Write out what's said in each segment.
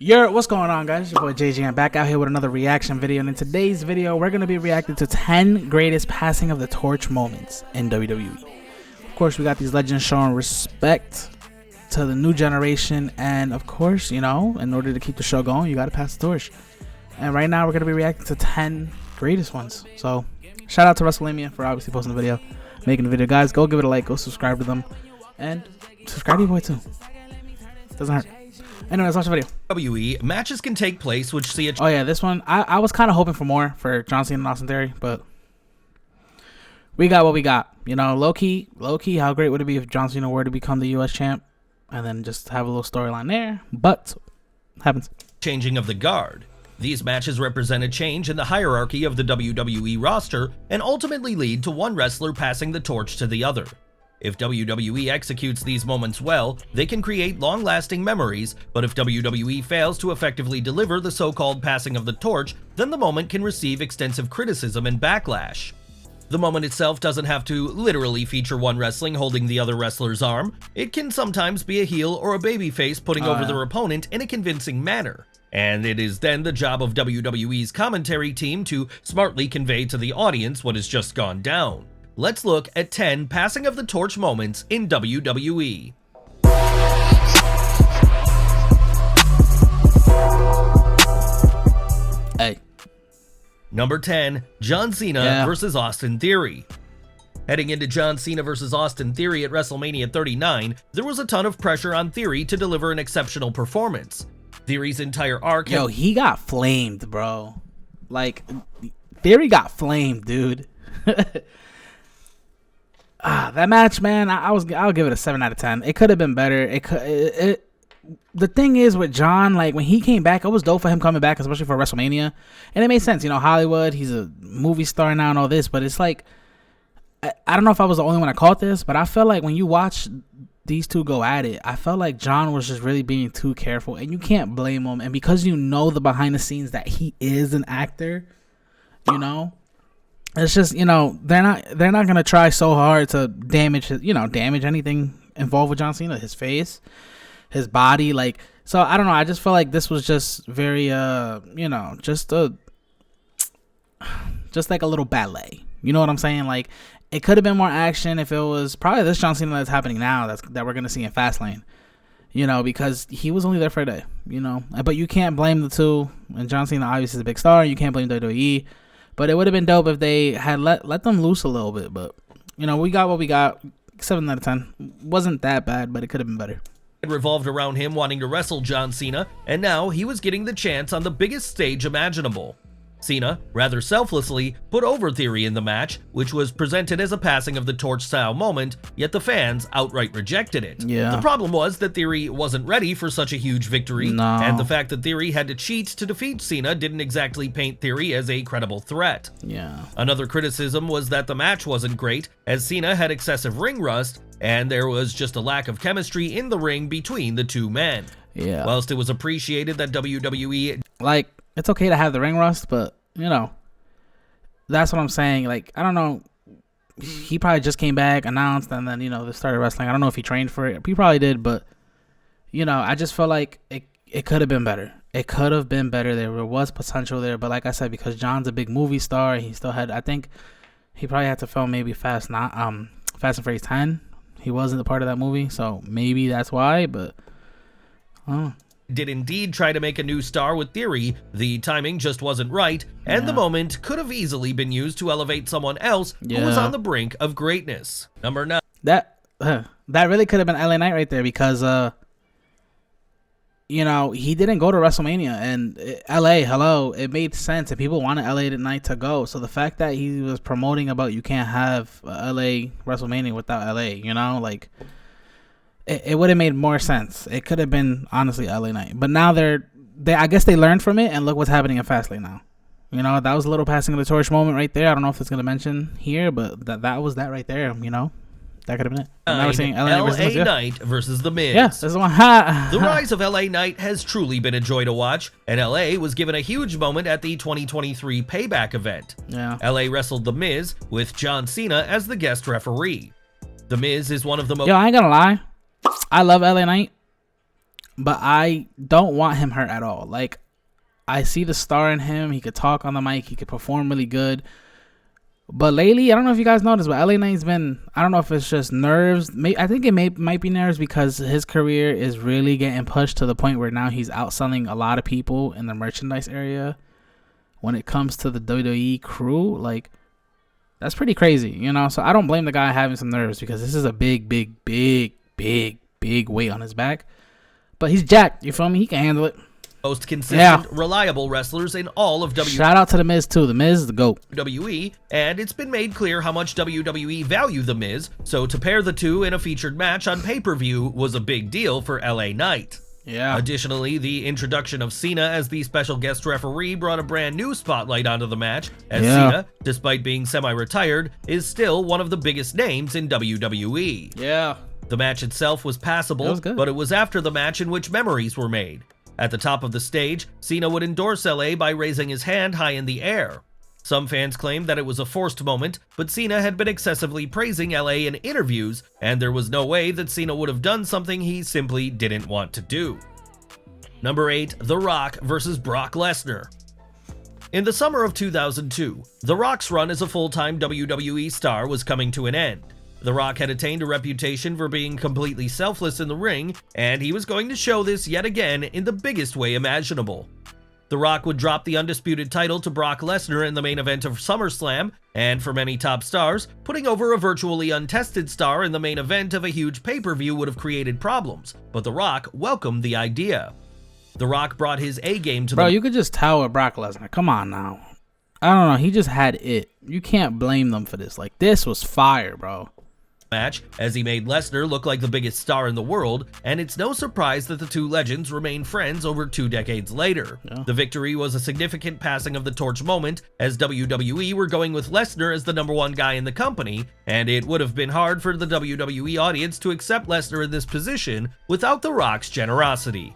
What's going on, guys? It's your boy JJ. I'm back out here with another reaction video, and in today's video we're going to be reacting to 10 greatest passing of the torch moments in WWE. Of course, we got these legends showing respect to the new generation, and of course, you know, in order to keep the show going, you got to pass the torch. And right now we're going to be reacting to 10 greatest ones. So shout out to WrestleMania for obviously posting the video, making the video. Guys, go give it a like, go subscribe to them, and subscribe to your boy too. Doesn't hurt. Anyway, let's watch the video. WWE matches can take place which see a... Oh yeah, this one I was kind of hoping for more for John Cena and Austin Theory, but we got what we got. You know, low key, how great would it be if John Cena were to become the US champ and then just have a little storyline there? But happens. Changing of the guard. These matches represent a change in the hierarchy of the WWE roster and ultimately lead to one wrestler passing the torch to the other. If WWE executes these moments well, they can create long-lasting memories, but if WWE fails to effectively deliver the so-called passing of the torch, then the moment can receive extensive criticism and backlash. The moment itself doesn't have to literally feature one wrestler holding the other wrestler's arm. It can sometimes be a heel or a babyface putting over their opponent in a convincing manner. And it is then the job of WWE's commentary team to smartly convey to the audience what has just gone down. Let's look at 10 passing of the torch moments in WWE. Hey. Number 10, John Cena versus Austin Theory. Heading into John Cena versus Austin Theory at WrestleMania 39, there was a ton of pressure on Theory to deliver an exceptional performance. Theory's entire arc... Yo, he got flamed, bro. Like, Theory got flamed, dude. That match, man, I'll give it a 7 out of 10. It could have been better. The thing is with John, like when he came back, it was dope for him coming back, especially for WrestleMania, and it made sense. You know, Hollywood, he's a movie star now and all this, but it's like I don't know if I was the only one that caught this, but I felt like when you watch these two go at it, I felt like John was just really being too careful, and you can't blame him. And because you know the behind the scenes that he is an actor, you know. It's just, you know, they're not gonna try so hard to damage anything involved with John Cena, his face, his body, like. So I don't know. I just feel like this was just very, you know, just like a little ballet. You know what I'm saying? Like it could have been more action if it was probably this John Cena that's happening now that we're gonna see in Fastlane. You know, because he was only there for a day. You know, but you can't blame the two. And John Cena obviously is a big star. You can't blame WWE. But it would have been dope if they had let them loose a little bit. But, you know, we got what we got. 7 out of 10. Wasn't that bad, but it could have been better. It revolved around him wanting to wrestle John Cena, and now he was getting the chance on the biggest stage imaginable. Cena, rather selflessly, put over Theory in the match, which was presented as a passing of the torch style moment, yet the fans outright rejected it. Yeah. The problem was that Theory wasn't ready for such a huge victory, and the fact that Theory had to cheat to defeat Cena didn't exactly paint Theory as a credible threat. Yeah. Another criticism was that the match wasn't great, as Cena had excessive ring rust, and there was just a lack of chemistry in the ring between the two men. Yeah. Whilst it was appreciated that WWE... Like, it's okay to have the ring rust, but, you know, that's what I'm saying. Like, I don't know. He probably just came back, announced, and then, you know, they started wrestling. I don't know if he trained for it. He probably did, but, you know, I just feel like it could have been better. It could have been better. There was potential there, but like I said, because John's a big movie star, he still had, I think, he probably had to film maybe Fast and Furious 10. He wasn't a part of that movie, so maybe that's why, but I don't know. Did indeed try to make a new star with Theory, the timing just wasn't right, and the moment could have easily been used to elevate someone else who was on the brink of greatness. Number 9. That really could have been LA Knight right there, because you know, he didn't go to WrestleMania, and LA, hello, it made sense, and people wanted LA Knight to go. So the fact that he was promoting about you can't have LA WrestleMania without LA, you know, like it would have made more sense. It could have been honestly LA Knight, but now they I guess they learned from it, and look what's happening in Fastlane now. You know, that was a little passing of the torch moment right there. I don't know if it's gonna mention here, but that was that right there. You know, that could have been it. Now we're seeing LA Knight versus The Miz. Yeah, this is the one. The rise of LA Knight has truly been a joy to watch, and LA was given a huge moment at the 2023 Payback event. Yeah. LA wrestled The Miz with John Cena as the guest referee. The Miz is one of the most... Yo, I ain't gonna lie. I love LA Knight. but I don't want him hurt at all. Like, I see the star in him. He could talk on the mic. He could perform really good. But lately, I don't know if you guys noticed, but LA Knight's been, I don't know if it's just nerves. I think it might be nerves because his career is really getting pushed to the point where now he's outselling a lot of people in the merchandise area. When it comes to the WWE crew, like, that's pretty crazy, you know? So I don't blame the guy having some nerves because this is a big weight on his back. But he's jacked, you feel me? He can handle it. Most consistent, reliable wrestlers in all of WWE. Shout out to The Miz, too. The Miz is the GOAT. And it's been made clear how much WWE value The Miz, so to pair the two in a featured match on pay-per-view was a big deal for LA Knight. Yeah. Additionally, the introduction of Cena as the special guest referee brought a brand new spotlight onto the match, as Cena, despite being semi-retired, is still one of the biggest names in WWE. Yeah. The match itself was passable, but it was after the match in which memories were made. At the top of the stage, Cena would endorse LA by raising his hand high in the air. Some fans claimed that it was a forced moment, but Cena had been excessively praising LA in interviews, and there was no way that Cena would have done something he simply didn't want to do. Number 8, The Rock versus Brock Lesnar. In the summer of 2002, The Rock's run as a full-time WWE star was coming to an end. The Rock had attained a reputation for being completely selfless in the ring, and he was going to show this yet again in the biggest way imaginable. The Rock would drop the undisputed title to Brock Lesnar in the main event of SummerSlam, and for many top stars, putting over a virtually untested star in the main event of a huge pay-per-view would have created problems, but The Rock welcomed the idea. The Rock brought his A-game to Bro, you could just tell with Brock Lesnar. Come on now. I don't know. He just had it. You can't blame them for this. Like, this was fire, bro. Match, as he made Lesnar look like the biggest star in the world, and it's no surprise that the two legends remain friends over 2 decades later. The victory was a significant passing of the torch moment, as WWE were going with Lesnar as the #1 guy in the company, and it would have been hard for the WWE audience to accept Lesnar in this position without The Rock's generosity.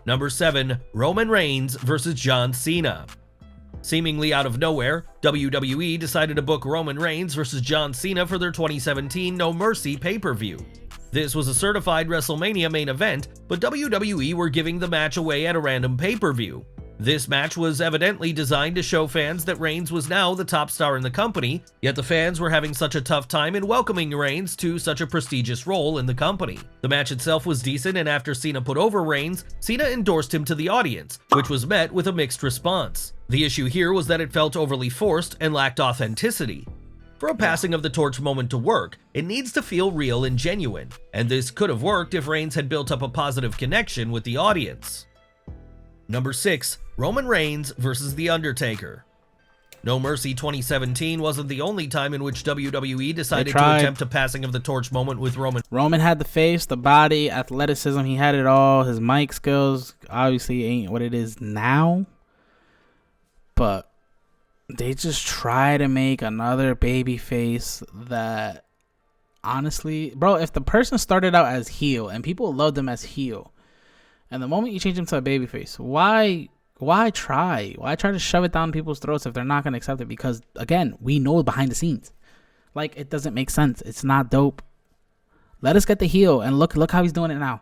Number 7, Roman Reigns versus John Cena. Seemingly out of nowhere, WWE decided to book Roman Reigns versus John Cena for their 2017 No Mercy pay-per-view. This was a certified WrestleMania main event, but WWE were giving the match away at a random pay-per-view. This match was evidently designed to show fans that Reigns was now the top star in the company, yet the fans were having such a tough time in welcoming Reigns to such a prestigious role in the company. The match itself was decent, and after Cena put over Reigns, Cena endorsed him to the audience, which was met with a mixed response. The issue here was that it felt overly forced and lacked authenticity. For a passing of the torch moment to work, it needs to feel real and genuine, and this could have worked if Reigns had built up a positive connection with the audience. Number 6, Roman Reigns versus The Undertaker. No Mercy 2017 wasn't the only time in which WWE decided to attempt a passing of the torch moment with Roman. Roman had the face, the body, athleticism, he had it all. His mic skills obviously ain't what it is now. But they just try to make another baby face that, honestly, bro, if the person started out as heel and people loved them as heel, and the moment you change them to a baby face, why try? Why try to shove it down people's throats if they're not going to accept it? Because, again, we know behind the scenes. Like, it doesn't make sense. It's not dope. Let us get the heel, and look how he's doing it now.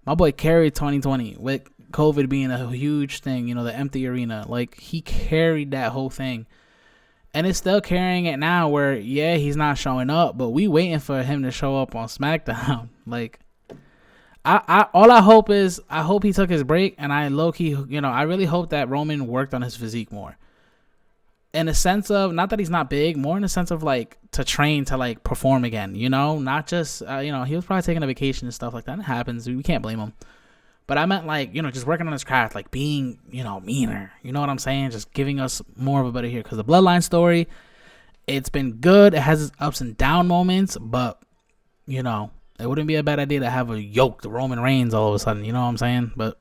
My boy carried 2020 with COVID being a huge thing, you know, the empty arena. Like, he carried that whole thing. And it's still carrying it now where, yeah, he's not showing up, but we waiting for him to show up on SmackDown. Like, all I hope is, I hope he took his break, and I low-key, you know, I really hope that Roman worked on his physique more. In a sense of, not that he's not big, more in a sense of, like, to train to, like, perform again, you know? Not just, you know, he was probably taking a vacation and stuff like that. It happens. We can't blame him. But I meant, like, you know, just working on his craft, like, being, you know, meaner. You know what I'm saying? Just giving us more of a better here. Because the Bloodline story, it's been good. It has its ups and down moments, but, you know, it wouldn't be a bad idea to have a yoked Roman Reigns all of a sudden. You know what I'm saying? But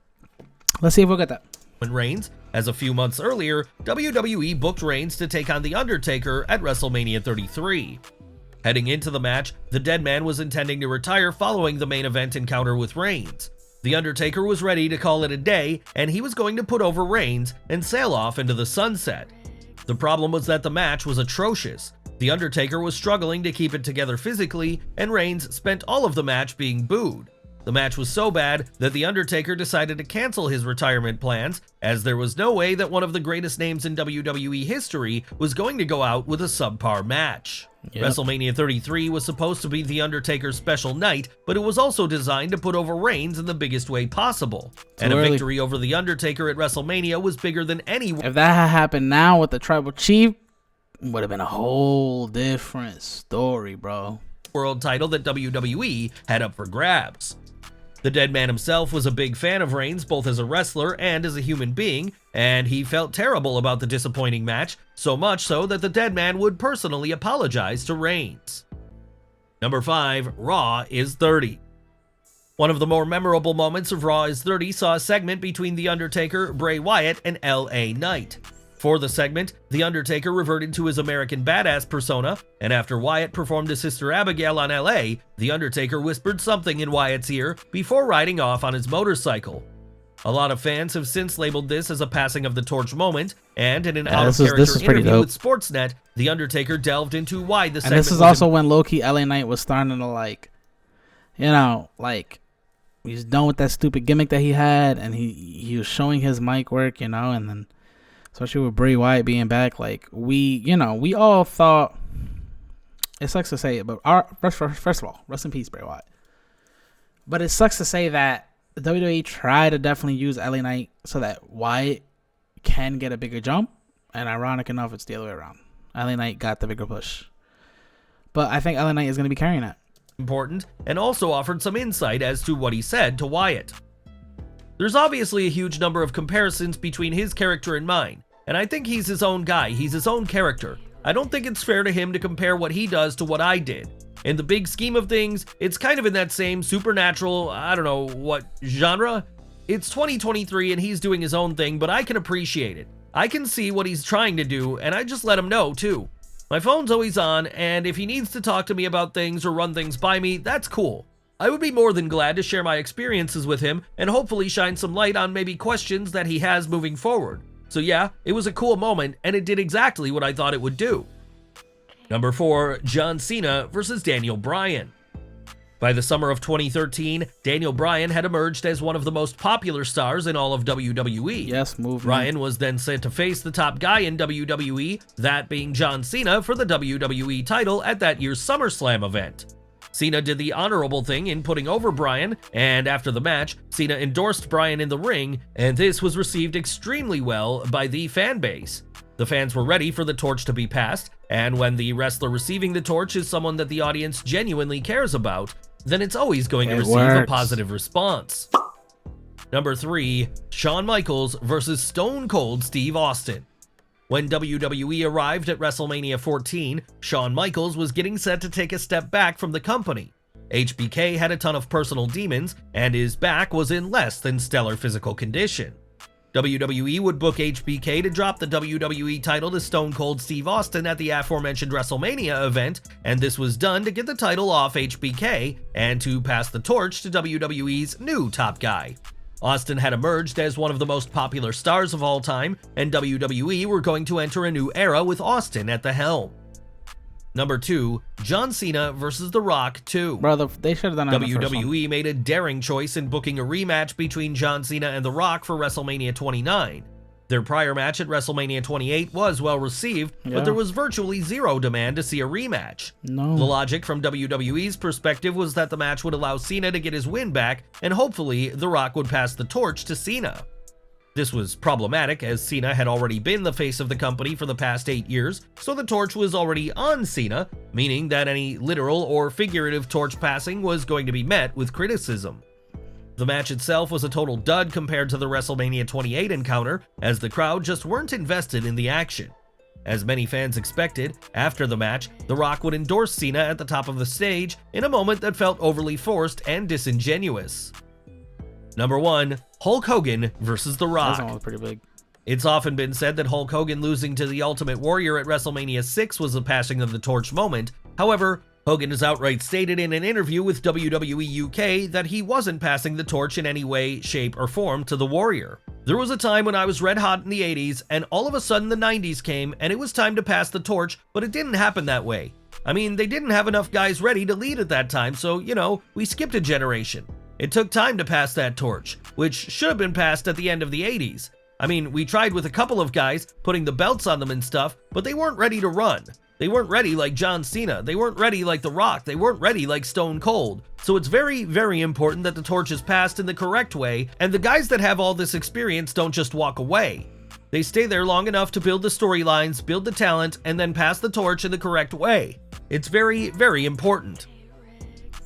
let's see if we'll get that. Reigns, as a few months earlier, WWE booked Reigns to take on The Undertaker at WrestleMania 33. Heading into the match, the Dead Man was intending to retire following the main event encounter with Reigns. The Undertaker was ready to call it a day, and he was going to put over Reigns and sail off into the sunset. The problem was that the match was atrocious. The Undertaker was struggling to keep it together physically, and Reigns spent all of the match being booed. The match was so bad that The Undertaker decided to cancel his retirement plans, as there was no way that one of the greatest names in WWE history was going to go out with a subpar match. Yep. WrestleMania 33 was supposed to be The Undertaker's special night, but it was also designed to put over Reigns in the biggest way possible. And a victory over The Undertaker at WrestleMania was bigger than any. If that had happened now with the Tribal Chief, it would have been a whole different story, bro. World title that WWE had up for grabs. The Dead Man himself was a big fan of Reigns both as a wrestler and as a human being, and he felt terrible about the disappointing match, so much so that the Dead Man would personally apologize to Reigns. Number 5, Raw is 30. One of the more memorable moments of Raw is 30 saw a segment between The Undertaker, Bray Wyatt, and LA Knight. For the segment, The Undertaker reverted to his American Badass persona, and after Wyatt performed his Sister Abigail on LA, The Undertaker whispered something in Wyatt's ear before riding off on his motorcycle. A lot of fans have since labeled this as a passing of the torch moment, and in an out-of-character interview with Sportsnet, The Undertaker delved into why the segment was... And this is also when low-key LA Knight was starting to, like, you know, like, he's done with that stupid gimmick that he had, and he was showing his mic work, you know, and then... Especially with Bray Wyatt being back, like, we all thought, it sucks to say it, but first of all, rest in peace, Bray Wyatt. But it sucks to say that WWE tried to definitely use LA Knight so that Wyatt can get a bigger jump, and ironic enough, it's the other way around. LA Knight got the bigger push. But I think LA Knight is going to be carrying that. Important, and also offered some insight as to what he said to Wyatt. There's obviously a huge number of comparisons between his character and mine, and I think he's his own guy, he's his own character. I don't think it's fair to him to compare what he does to what I did. In the big scheme of things, it's kind of in that same supernatural, I don't know what genre. It's 2023 and he's doing his own thing, but I can appreciate it. I can see what he's trying to do, and I just let him know too. My phone's always on, and if he needs to talk to me about things or run things by me, that's cool. I would be more than glad to share my experiences with him and hopefully shine some light on maybe questions that he has moving forward. So yeah, it was a cool moment and it did exactly what I thought it would do. Number 4, John Cena versus Daniel Bryan. By the summer of 2013, Daniel Bryan had emerged as one of the most popular stars in all of WWE. Yes, move. Bryan was then sent to face the top guy in WWE, that being John Cena, for the WWE title at that year's SummerSlam event. Cena did the honorable thing in putting over Bryan, and after the match, Cena endorsed Bryan in the ring, and this was received extremely well by the fan base. The fans were ready for the torch to be passed, and when the wrestler receiving the torch is someone that the audience genuinely cares about, then it's always going to receive a positive response. Number 3, Shawn Michaels versus Stone Cold Steve Austin. When WWE arrived at WrestleMania 14, Shawn Michaels was getting set to take a step back from the company. HBK had a ton of personal demons, and his back was in less than stellar physical condition. WWE would book HBK to drop the WWE title to Stone Cold Steve Austin at the aforementioned WrestleMania event, and this was done to get the title off HBK and to pass the torch to WWE's new top guy. Austin had emerged as one of the most popular stars of all time, and WWE were going to enter a new era with Austin at the helm. Number 2, John Cena versus The Rock 2. Brother, they should have done it. WWE made a daring choice in booking a rematch between John Cena and The Rock for WrestleMania 29. Their prior match at WrestleMania 28 was well received, but there was virtually zero demand to see a rematch. No. The logic from WWE's perspective was that the match would allow Cena to get his win back, and hopefully The Rock would pass the torch to Cena. This was problematic, as Cena had already been the face of the company for the past 8 years, so the torch was already on Cena, meaning that any literal or figurative torch passing was going to be met with criticism. The match itself was a total dud compared to the WrestleMania 28 encounter, as the crowd just weren't invested in the action. As many fans expected, after the match, The Rock would endorse Cena at the top of the stage in a moment that felt overly forced and disingenuous. Number 1, Hulk Hogan versus The Rock. That was pretty big. It's often been said that Hulk Hogan losing to the Ultimate Warrior at WrestleMania 6 was the passing of the torch moment. However, Hogan has outright stated in an interview with WWE UK that he wasn't passing the torch in any way, shape, or form to the Warrior. There was a time when I was red hot in the 80s, and all of a sudden the 90s came, and it was time to pass the torch, but it didn't happen that way. I mean, they didn't have enough guys ready to lead at that time, so, we skipped a generation. It took time to pass that torch, which should have been passed at the end of the 80s. I mean, we tried with a couple of guys, putting the belts on them and stuff, but they weren't ready to run. They weren't ready like John Cena, they weren't ready like The Rock, they weren't ready like Stone Cold. So it's very, very important that the torch is passed in the correct way, and the guys that have all this experience don't just walk away. They stay there long enough to build the storylines, build the talent, and then pass the torch in the correct way. It's very, very important.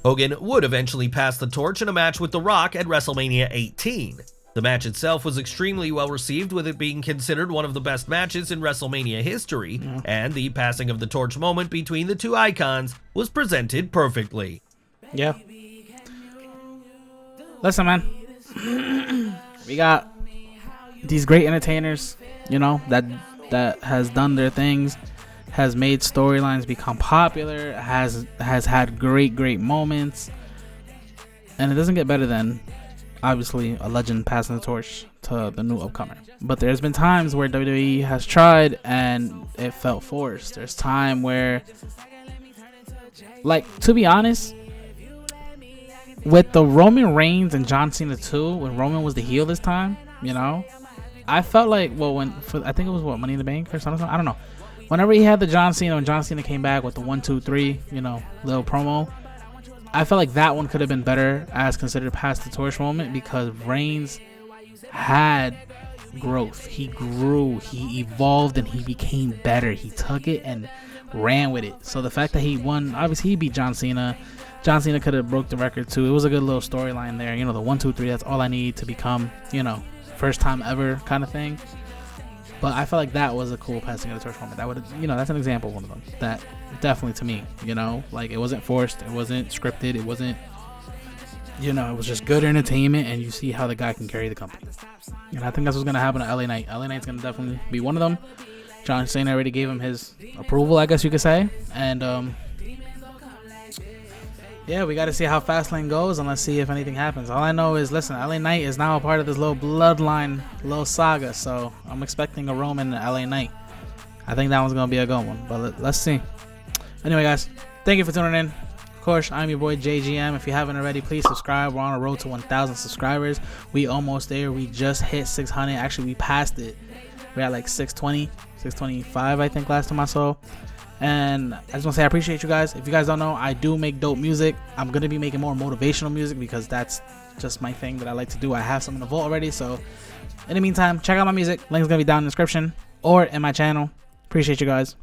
Hogan would eventually pass the torch in a match with The Rock at WrestleMania 18. The match itself was extremely well received, with it being considered one of the best matches in WrestleMania history, and the passing of the torch moment between the two icons was presented perfectly. Yeah. Listen, man. We got these great entertainers, you know, that has done their things, has made storylines become popular, has had great moments, and it doesn't get better than, obviously, a legend passing the torch to the new upcomer. But there's been times where WWE has tried and it felt forced. There's time where, like, to be honest, with the Roman Reigns and John Cena 2, when Roman was the heel this time, you know, I felt like, well, I think it was Money in the Bank or something, I don't know. Whenever he had the John Cena, when John Cena came back with the 1, 2, 3, you know, little promo, I felt like that one could have been better as considered past the torch moment, because Reigns had growth. He grew, he evolved, and he became better. He took it and ran with it. So the fact that he won, obviously he beat John Cena. John Cena could have broke the record too. It was a good little storyline there. You know, the 1, 2, 3, that's all I need to become, you know, first time ever kind of thing. But I felt like that was a cool passing of the torch moment. That would, you know, that's an example of one of them. That definitely, to me, you know, like, it wasn't forced, it wasn't scripted, it wasn't, you know, it was just good entertainment, and you see how the guy can carry the company. And I think that's what's gonna happen to LA Knight. LA Knight's gonna definitely be one of them. John Cena already gave him his approval, I guess you could say, and yeah, we got to see how Fastlane goes, and let's see if anything happens. All I know is, listen, LA Knight is now a part of this little bloodline, little saga, so I'm expecting a Roman and LA Knight. I think that one's going to be a good one, but let's see. Anyway, guys, thank you for tuning in. Of course, I'm your boy JGM. If you haven't already, please subscribe. We're on a road to 1,000 subscribers. We almost there. We just hit 600. Actually, we passed it. We're at like 620, 625, I think, last time I saw. And I just want to say I appreciate you guys. If you guys don't know, I do make dope music. I'm going to be making more motivational music, because that's just my thing that I like to do. I have some in the vault already. So in the meantime, check out my music. Link's going to be down in the description or in my channel. Appreciate you guys.